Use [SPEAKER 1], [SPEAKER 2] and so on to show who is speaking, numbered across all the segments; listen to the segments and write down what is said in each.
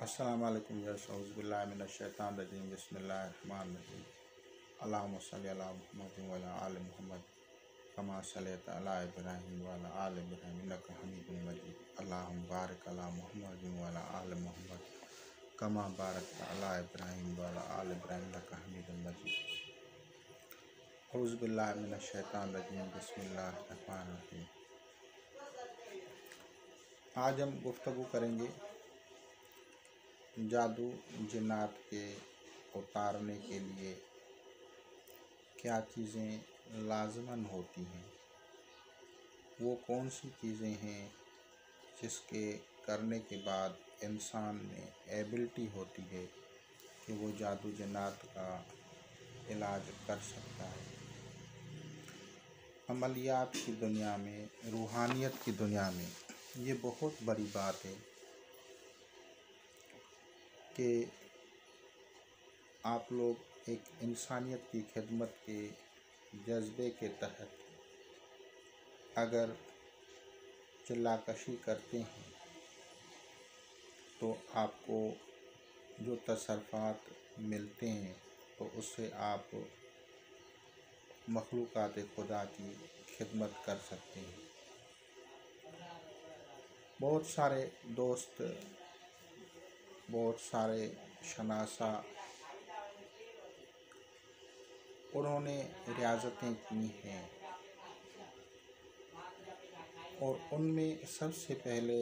[SPEAKER 1] السلام علیکم اعوذ باللہ من الشیطان الرجیم بسم اللہ الرحمن الرحیم اللہم صلی علی محمد وعلی آل محمد کما صلیت علی ابراہیم وعلی آل ابراہیم انک حمید مجید اللہم بارک علی محمد وعلی آل محمد کما بارکت علی ابراہیم وعلی آل ابراہیم انک حمید مجید اعوذ باللہ من الشیطان الرجیم بسم اللہ الرحمن الرحیم۔ آج ہم گفتگو کریں گے جادو جنات کے اتارنے کے لیے کیا چیزیں لازماً ہوتی ہیں، وہ کون سی چیزیں ہیں جس کے کرنے کے بعد انسان میں ایبلٹی ہوتی ہے کہ وہ جادو جنات کا علاج کر سکتا ہے۔ عملیات کی دنیا میں، روحانیت کی دنیا میں یہ بہت بڑی بات ہے کہ آپ لوگ ایک انسانیت کی خدمت کے جذبے کے تحت اگر چلا کشی کرتے ہیں تو آپ کو جو تصرفات ملتے ہیں تو اس سے آپ مخلوقات خدا کی خدمت کر سکتے ہیں۔ بہت سارے دوست، بہت سارے شناسہ انہوں نے ریاضتیں کی ہیں اور ان میں سب سے پہلے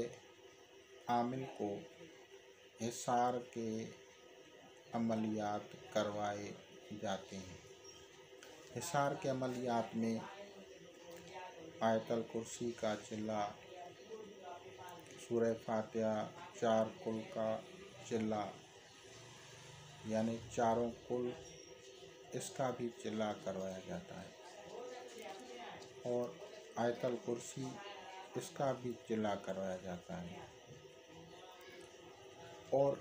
[SPEAKER 1] عامل کو حصار کے عملیات کروائے جاتے ہیں۔ حصار کے عملیات میں آیت الکرسی کا چلہ، سورہ فاتحہ، 4 کل کا چلہ یعنی چاروں کل، اس کا بھی چلہ کروایا جاتا ہے اور آیت الکرسی اس کا بھی چلہ کروایا جاتا ہے اور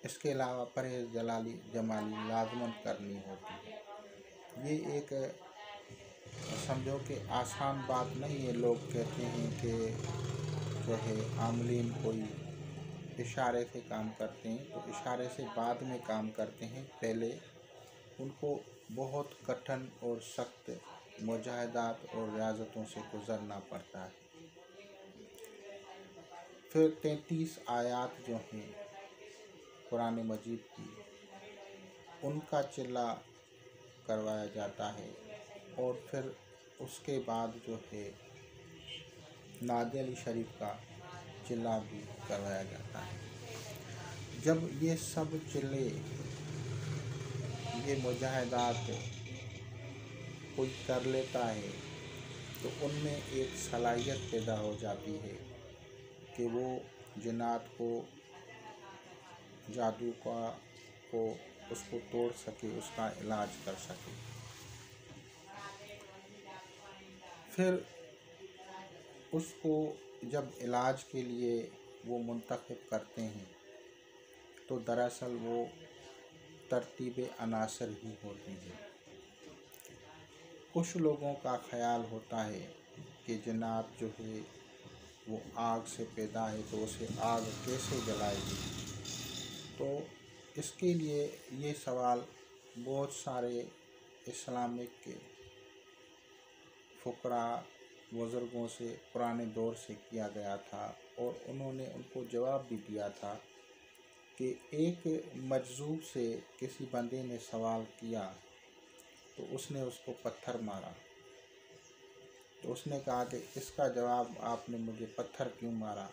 [SPEAKER 1] اس کے علاوہ پرہیز جمالی لازماً کرنی ہوتی ہے۔ یہ ایک سمجھو کہ آسان بات نہیں ہے۔ لوگ کہتے ہیں کہ جو ہے عاملین کوئی اشارے سے کام کرتے ہیں، تو اشارے سے بعد میں کام کرتے ہیں، پہلے ان کو بہت کٹھن اور سخت مجاہدات اور ریاضتوں سے گزرنا پڑتا ہے۔ پھر 33 آیات جو ہیں قرآن مجید کی، ان کا چلہ کروایا جاتا ہے اور پھر اس کے بعد جو ہے نعت علی شریف کا چلہ بھی کروایا جاتا ہے۔ جب یہ سب چلے، یہ مجاہدات کوئی کر لیتا ہے تو ان میں ایک صلاحیت پیدا ہو جاتی ہے کہ وہ جنات کو، جادو کو اس کو توڑ سکے، اس کا علاج کر سکے۔ پھر اس کو جب علاج کے لیے وہ منتخب کرتے ہیں تو دراصل وہ ترتیب عناصر ہی ہوتی ہے۔ کچھ لوگوں کا خیال ہوتا ہے کہ جنات جو ہے وہ آگ سے پیدا ہے تو اسے آگ کیسے جلائے گی، تو اس کے لیے یہ سوال بہت سارے اسلامک فقراء، بزرگوں سے پرانے دور سے کیا گیا تھا اور انہوں نے ان کو جواب بھی دیا تھا کہ ایک مجذوب سے کسی بندے نے سوال کیا تو اس نے اس کو پتھر مارا، تو اس نے کہا کہ اس کا جواب آپ نے مجھے پتھر کیوں مارا؟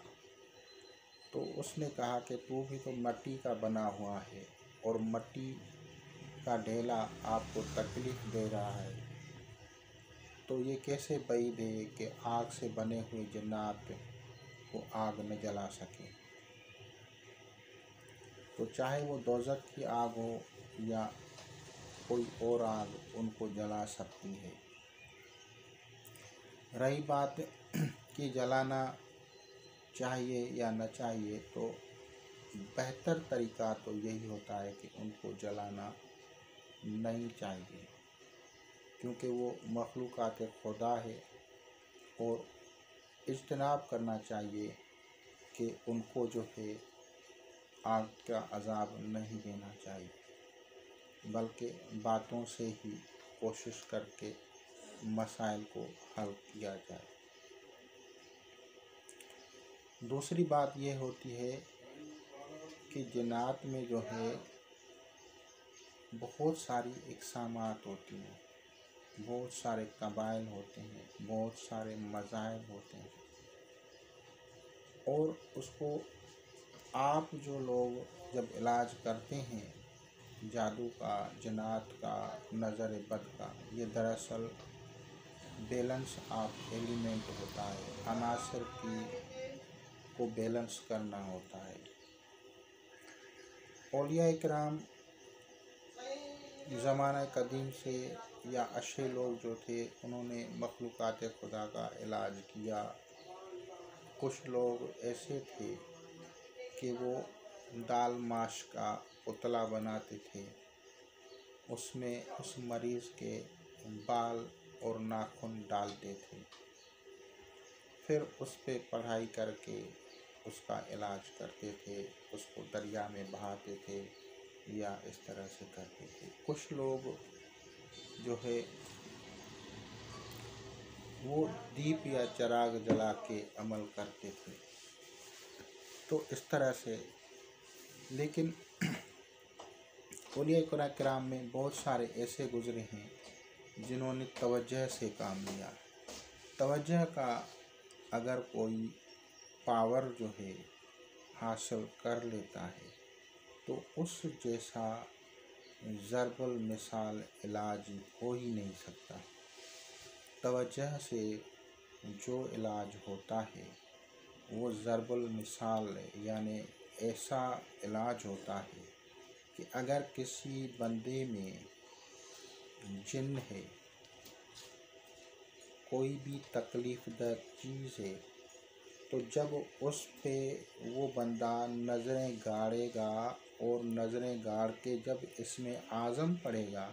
[SPEAKER 1] تو اس نے کہا کہ تو بھی تو مٹی کا بنا ہوا ہے اور مٹی کا ڈھیلا آپ کو تکلیف دے رہا ہے، تو یہ کیسے بعید ہے کہ آگ سے بنے ہوئے جنات کو آگ نہ جلا سکے؟ تو چاہے وہ دوزخ کی آگ ہو یا کوئی اور آگ، ان کو جلا سکتی ہے۔ رہی بات کہ جلانا چاہیے یا نہ چاہیے، تو بہتر طریقہ تو یہی ہوتا ہے کہ ان کو جلانا نہیں چاہیے، کیونکہ وہ مخلوقات خدا ہے اور اجتناب کرنا چاہیے کہ ان کو جو ہے آگ کا عذاب نہیں دینا چاہیے، بلکہ باتوں سے ہی کوشش کر کے مسائل کو حل کیا جائے۔ دوسری بات یہ ہوتی ہے کہ جنات میں جو ہے بہت ساری اقسامات ہوتی ہیں، بہت سارے قبائل ہوتے ہیں، بہت سارے مذاہب ہوتے ہیں، اور اس کو آپ جو لوگ جب علاج کرتے ہیں جادو کا، جنات کا، نظر بد کا، یہ دراصل بیلنس آف ایلیمنٹ ہوتا ہے، عناصر کو بیلنس کرنا ہوتا ہے۔ اولیاء کرام زمانہ قدیم سے یا اچھے لوگ جو تھے انہوں نے مخلوقات خدا کا علاج کیا۔ کچھ لوگ ایسے تھے کہ وہ دال ماش کا پتلا بناتے تھے، اس میں اس مریض کے بال اور ناخن ڈالتے تھے، پھر اس پہ پڑھائی کر کے اس کا علاج کرتے تھے، اس کو دریا میں بہاتے تھے یا اس طرح سے کرتے تھے۔ کچھ لوگ جو ہے وہ دیپ یا چراغ جلا کے عمل کرتے تھے، تو اس طرح سے۔ لیکن اولیاء کرام میں بہت سارے ایسے گزرے ہیں جنہوں نے توجہ سے کام لیا۔ توجہ کا اگر کوئی پاور جو ہے حاصل کر لیتا ہے تو اس جیسا ضرب المثال علاج ہو ہی نہیں سکتا۔ توجہ سے جو علاج ہوتا ہے وہ ضرب المثال یعنی ایسا علاج ہوتا ہے کہ اگر کسی بندے میں جن ہے، کوئی بھی تکلیف دہ چیز ہے، تو جب اس پہ وہ بندہ نظریں گاڑے گا اور نظریں گاڑ کے جب اس میں عزم پڑے گا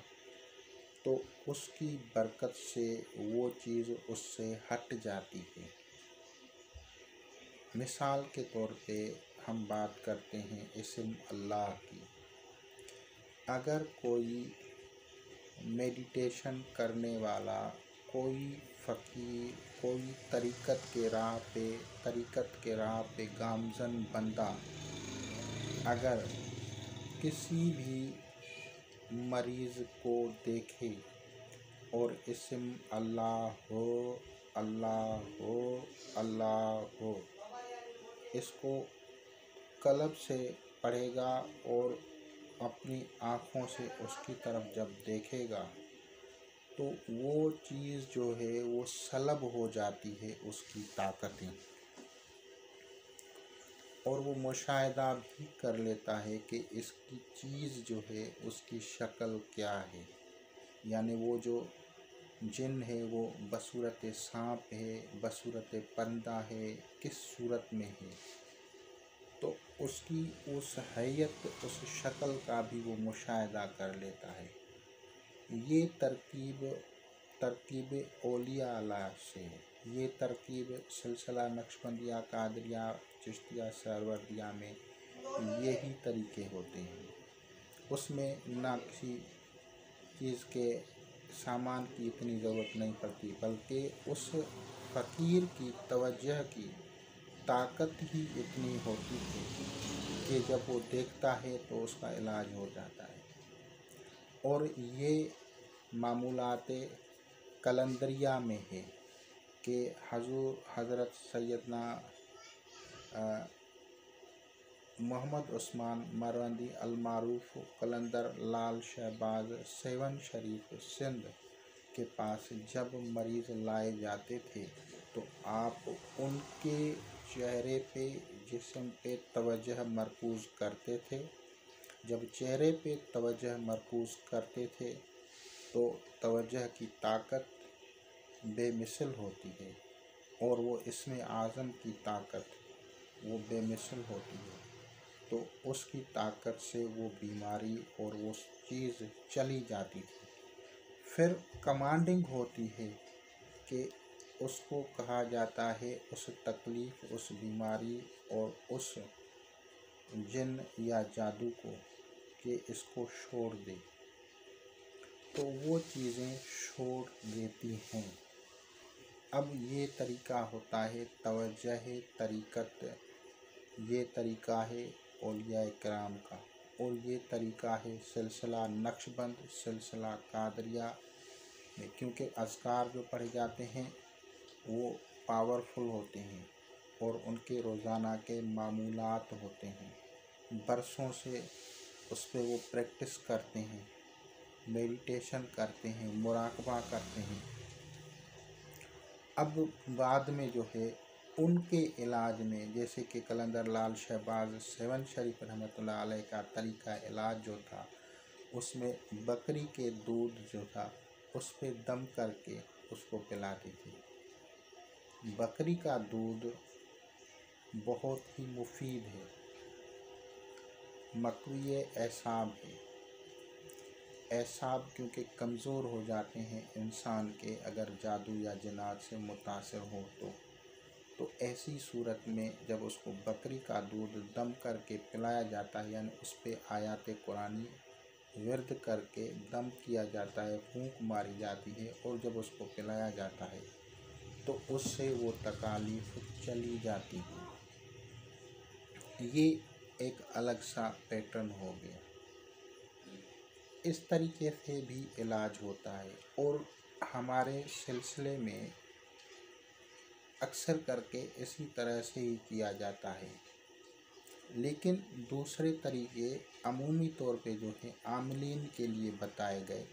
[SPEAKER 1] تو اس کی برکت سے وہ چیز اس سے ہٹ جاتی ہے۔ مثال کے طور پہ ہم بات کرتے ہیں اسم اللہ کی۔ اگر کوئی میڈیٹیشن کرنے والا، کوئی فقیر، کوئی طریقت کے راہ پہ گامزن بندہ اگر کسی بھی مریض کو دیکھے اور اسم اللہ ہو، اللہ ہو، اللہ ہو، اس کو قلب سے پڑھے گا اور اپنی آنکھوں سے اس کی طرف جب دیکھے گا تو وہ چیز جو ہے وہ سلب ہو جاتی ہے، اس کی طاقتیں، اور وہ مشاہدہ بھی کر لیتا ہے کہ اس کی چیز جو ہے اس کی شکل کیا ہے، یعنی وہ جو جن ہے وہ بصورت سانپ ہے، بصورت پرندہ ہے، کس صورت میں ہے، تو اس کی اس حیت، اس شکل کا بھی وہ مشاہدہ کر لیتا ہے۔ یہ ترکیب اولیاء اللہ سے ہے۔ یہ ترکیب سلسلہ نقشبندیہ، قادریہ، چشتیہ، سہروردیہ میں یہی طریقے ہوتے ہیں۔ اس میں نہ کسی چیز کے سامان کی اتنی ضرورت نہیں پڑتی، بلکہ اس فقیر کی توجہ کی طاقت ہی اتنی ہوتی ہے کہ جب وہ دیکھتا ہے تو اس کا علاج ہو جاتا ہے۔ اور یہ معمولات قلندریہ میں ہے کہ حضرت سیدنا محمد عثمان مروندی المعروف قلندر لال شہباز سیون شریف سندھ کے پاس جب مریض لائے جاتے تھے تو آپ ان کے چہرے پہ، جسم پہ توجہ مرکوز کرتے تھے۔ جب چہرے پہ توجہ مرکوز کرتے تھے تو توجہ کی طاقت بے مثل ہوتی ہے، اور وہ اسم اعظم کی طاقت وہ بے مثل ہوتی ہے، تو اس کی طاقت سے وہ بیماری اور وہ چیز چلی جاتی تھی۔ پھر کمانڈنگ ہوتی ہے کہ اس کو کہا جاتا ہے اس تکلیف، اس بیماری اور اس جن یا جادو کو کہ اس کو چھوڑ دے، تو وہ چیزیں چھوڑ دیتی ہیں۔ اب یہ طریقہ ہوتا ہے توجہ طریقت، یہ طریقہ ہے اولیاء کرام کا، اور یہ طریقہ ہے سلسلہ نقش بند، سلسلہ قادریہ میں، کیونکہ اذکار جو پڑھے جاتے ہیں وہ پاورفل ہوتے ہیں اور ان کے روزانہ کے معمولات ہوتے ہیں، برسوں سے اس پہ وہ پریکٹس کرتے ہیں، میڈیٹیشن کرتے ہیں، مراقبہ کرتے ہیں۔ اب بعد میں جو ہے ان کے علاج میں، جیسے کہ قلندر لال شہباز 7 شریف رحمۃ اللہ علیہ کا طریقہ علاج جو تھا، اس میں بکری کے دودھ جو تھا اس پہ دم کر کے اس کو پلاتی تھی۔ بکری کا دودھ بہت ہی مفید ہے، مقوی اعصاب ہے۔ اعصاب کیونکہ کمزور ہو جاتے ہیں انسان کے اگر جادو یا جنات سے متاثر ہو تو ایسی صورت میں جب اس کو بکری کا دودھ دم کر کے پلایا جاتا ہے، یعنی اس پہ آیات قرآنی ورد کر کے دم کیا جاتا ہے، پھونک ماری جاتی ہے، اور جب اس کو پلایا جاتا ہے تو اس سے وہ تکالیف چلی جاتی ہیں۔ یہ ایک الگ سا پیٹرن ہو گیا۔ اس طریقے سے بھی علاج ہوتا ہے، اور ہمارے سلسلے میں اکثر کر کے اسی طرح سے ہی کیا جاتا ہے، لیکن دوسرے طریقے عمومی طور پہ جو ہے عاملین کے لیے بتائے گئے۔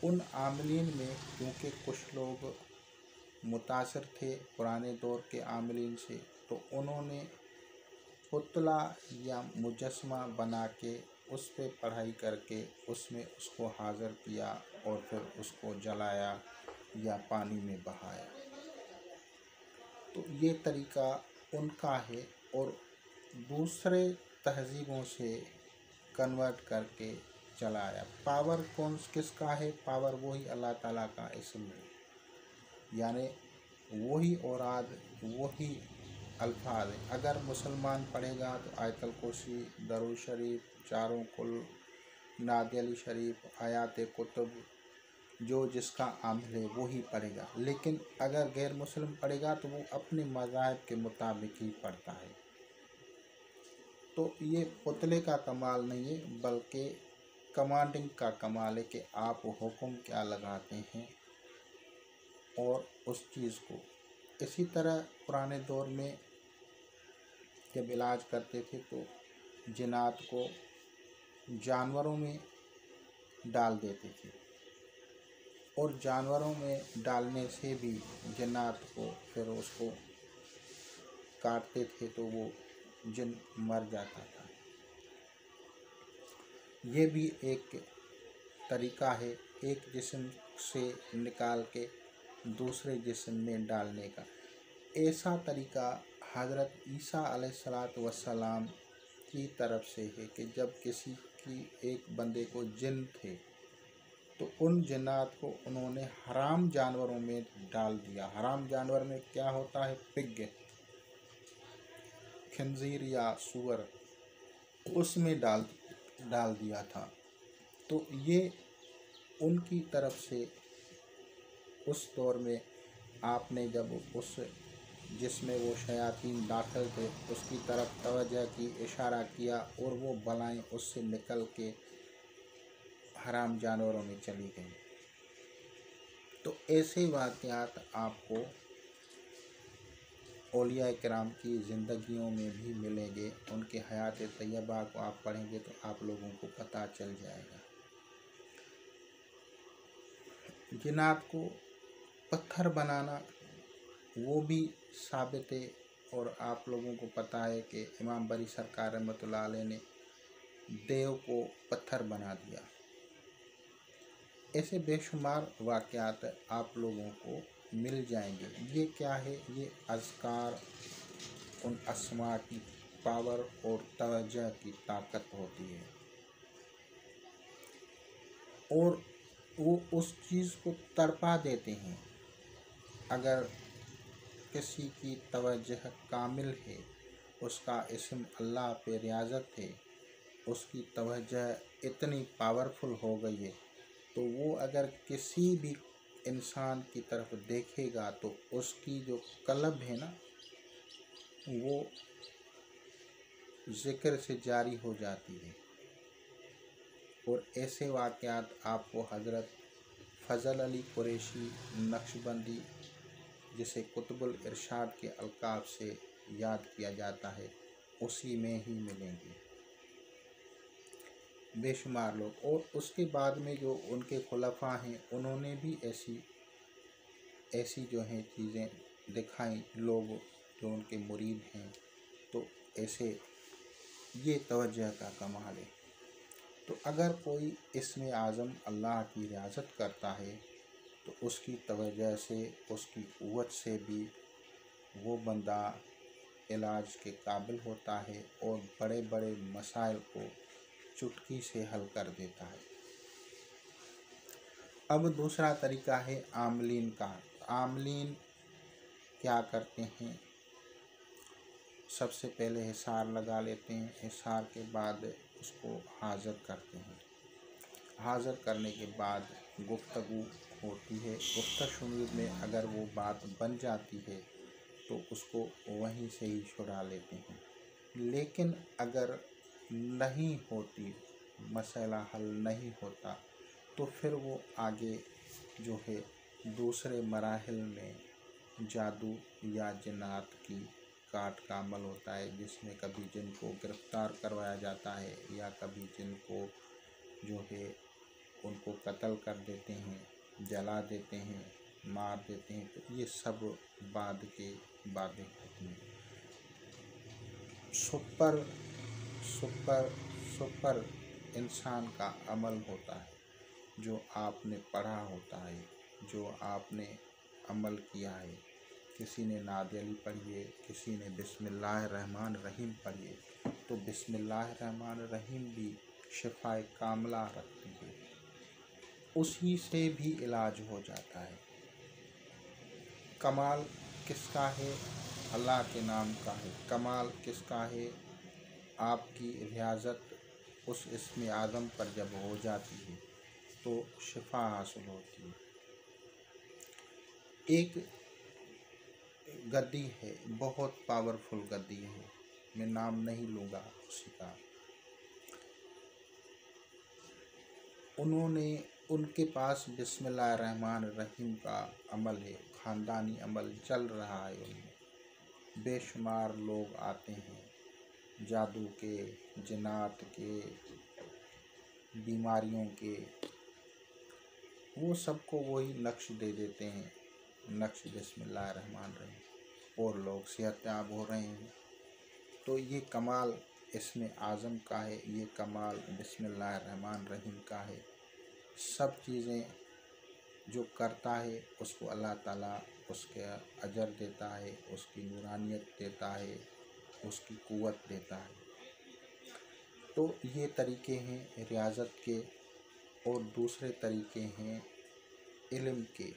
[SPEAKER 1] ان عاملین میں کیونکہ کچھ لوگ متاثر تھے پرانے دور کے عاملین سے، تو انہوں نے پتلا یا مجسمہ بنا کے اس پہ پڑھائی کر کے اس میں اس کو حاضر کیا اور پھر اس کو جلایا یا پانی میں بہایا۔ تو یہ طریقہ ان کا ہے، اور دوسرے تہذیبوں سے کنورٹ کر کے چلایا۔ پاور کس کا ہے؟ پاور وہی اللہ تعالیٰ کا اسم ہے، یعنی وہی اوراد، وہی الفاظ ہیں۔ اگر مسلمان پڑھے گا تو آیت الکرسی، درود شریف، چاروں کل، نعت علی شریف، آیات کتب، جو جس کا عامل ہے وہی پڑھے گا، لیکن اگر غیر مسلم پڑھے گا تو وہ اپنے مذاہب کے مطابق ہی پڑھتا ہے۔ تو یہ پتلے کا کمال نہیں ہے، بلکہ کمانڈنگ کا کمال ہے کہ آپ حکم کیا لگاتے ہیں اور اس چیز کو۔ اسی طرح پرانے دور میں جب علاج کرتے تھے تو جنات کو جانوروں میں ڈال دیتے تھے، اور جانوروں میں ڈالنے سے بھی جنات کو پھر اس کو کاٹتے تھے تو وہ جن مر جاتا تھا۔ یہ بھی ایک طریقہ ہے ایک جسم سے نکال کے دوسرے جسم میں ڈالنے کا۔ ایسا طریقہ حضرت عیسیٰ علیہ السلام کی طرف سے ہے کہ جب کسی کی ایک بندے کو جن تھے تو ان جنات کو انہوں نے حرام جانوروں میں ڈال دیا۔ حرام جانور میں کیا ہوتا ہے؟ پگ، خنزیر یا سور، اس میں ڈال دیا تھا۔ تو یہ ان کی طرف سے اس دور میں آپ نے جب اس جس میں وہ شیاطین داخل تھے اس کی طرف توجہ کی، اشارہ کیا، اور وہ بلائیں اس سے نکل کے حرام جانوروں میں چلی گئی۔ تو ایسے واقعات آپ کو اولیاء کرام کی زندگیوں میں بھی ملیں گے۔ ان کے حیات طیبہ کو آپ پڑھیں گے تو آپ لوگوں کو پتہ چل جائے گا۔ جنات کو پتھر بنانا وہ بھی ثابت ہے، اور آپ لوگوں کو پتہ ہے کہ امام بری سرکار رحمۃ اللہ علیہ نے دیو کو پتھر بنا دیا۔ ایسے بے شمار واقعات آپ لوگوں کو مل جائیں گے۔ یہ کیا ہے؟ یہ اذکار، ان اسماء کی پاور اور توجہ کی طاقت ہوتی ہے، اور وہ اس چیز کو تڑپا دیتے ہیں۔ اگر کسی کی توجہ کامل ہے، اس کا اسم اللہ پہ ریاضت ہے، اس کی توجہ اتنی پاورفل ہو گئی ہے، تو وہ اگر کسی بھی انسان کی طرف دیکھے گا تو اس کی جو قلب ہے نا وہ ذکر سے جاری ہو جاتی ہے۔ اور ایسے واقعات آپ کو حضرت فضل علی قریشی نقشبندی، جسے قطب الارشاد کے القاب سے یاد کیا جاتا ہے، اسی میں ہی ملیں گے بے شمار لوگ۔ اور اس کے بعد میں جو ان کے خلفاء ہیں انہوں نے بھی ایسی جو ہیں چیزیں دکھائیں، لوگ جو ان کے مرید ہیں، تو ایسے یہ توجہ کا کمال ہے۔ تو اگر کوئی اسم اعظم اللہ کی ریاضت کرتا ہے تو اس کی توجہ سے، اس کی قوت سے بھی وہ بندہ علاج کے قابل ہوتا ہے اور بڑے بڑے مسائل کو چٹکی سے حل کر دیتا ہے۔ اب دوسرا طریقہ ہے عاملین کا۔ عاملین کیا کرتے ہیں؟ سب سے پہلے حصار لگا لیتے ہیں، حصار کے بعد اس کو حاضر کرتے ہیں، حاضر کرنے کے بعد گفتگو ہوتی ہے، گفتہ شنود میں اگر وہ بات بن جاتی ہے تو اس کو وہیں سے ہی چھڑا لیتے ہیں۔ لیکن اگر نہیں ہوتی، مسئلہ حل نہیں ہوتا، تو پھر وہ آگے جو ہے دوسرے مراحل میں جادو یا جنات کی کاٹ کا عمل ہوتا ہے، جس میں کبھی جن کو گرفتار کروایا جاتا ہے یا کبھی جن کو جو ہے ان کو قتل کر دیتے ہیں، جلا دیتے ہیں، مار دیتے ہیں۔ تو یہ سب بعد کے باتیں ہوتی ہیں۔ سپر انسان کا عمل ہوتا ہے، جو آپ نے پڑھا ہوتا ہے، جو آپ نے عمل کیا ہے۔ کسی نے نعت علی پڑھی ہے، کسی نے بسم اللہ الرحمن الرحیم پڑھی ہے، تو بسم اللہ الرحمن الرحیم بھی شفائے کاملہ رکھتی ہے، اسی سے بھی علاج ہو جاتا ہے۔ کمال کس کا ہے؟ اللہ کے نام کا ہے۔ کمال کس کا ہے؟ آپ کی ریاضت اس اسم اعظم پر جب ہو جاتی ہے تو شفا حاصل ہوتی ہے۔ ایک گدی ہے، بہت پاورفل گدی ہے، میں نام نہیں لوں گا اسی کا۔ ان کے پاس بسم اللہ الرحمن الرحیم کا عمل ہے، خاندانی عمل چل رہا ہے، ان میں بے شمار لوگ آتے ہیں، جادو کے، جنات کے، بیماریوں کے، وہ سب کو وہی نقش دے دیتے ہیں، نقش بسم اللہ الرحمن الرحیم، اور لوگ صحت یاب ہو رہے ہیں۔ تو یہ کمال اسم اعظم کا ہے، یہ کمال بسم اللہ الرحمن الرحیم کا ہے۔ سب چیزیں جو کرتا ہے اس کو اللہ تعالیٰ اس کے اجر دیتا ہے، اس کی نورانیت دیتا ہے، اس کی قوت دیتا ہے۔ تو یہ طریقے ہیں ریاضت کے، اور دوسرے طریقے ہیں علم کے۔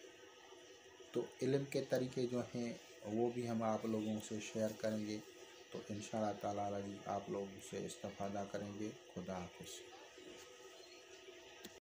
[SPEAKER 1] تو علم کے طریقے جو ہیں وہ بھی ہم آپ لوگوں سے شیئر کریں گے، تو انشاءاللہ تعالیٰ آپ لوگوں سے استفادہ کریں گے۔ خدا حافظ۔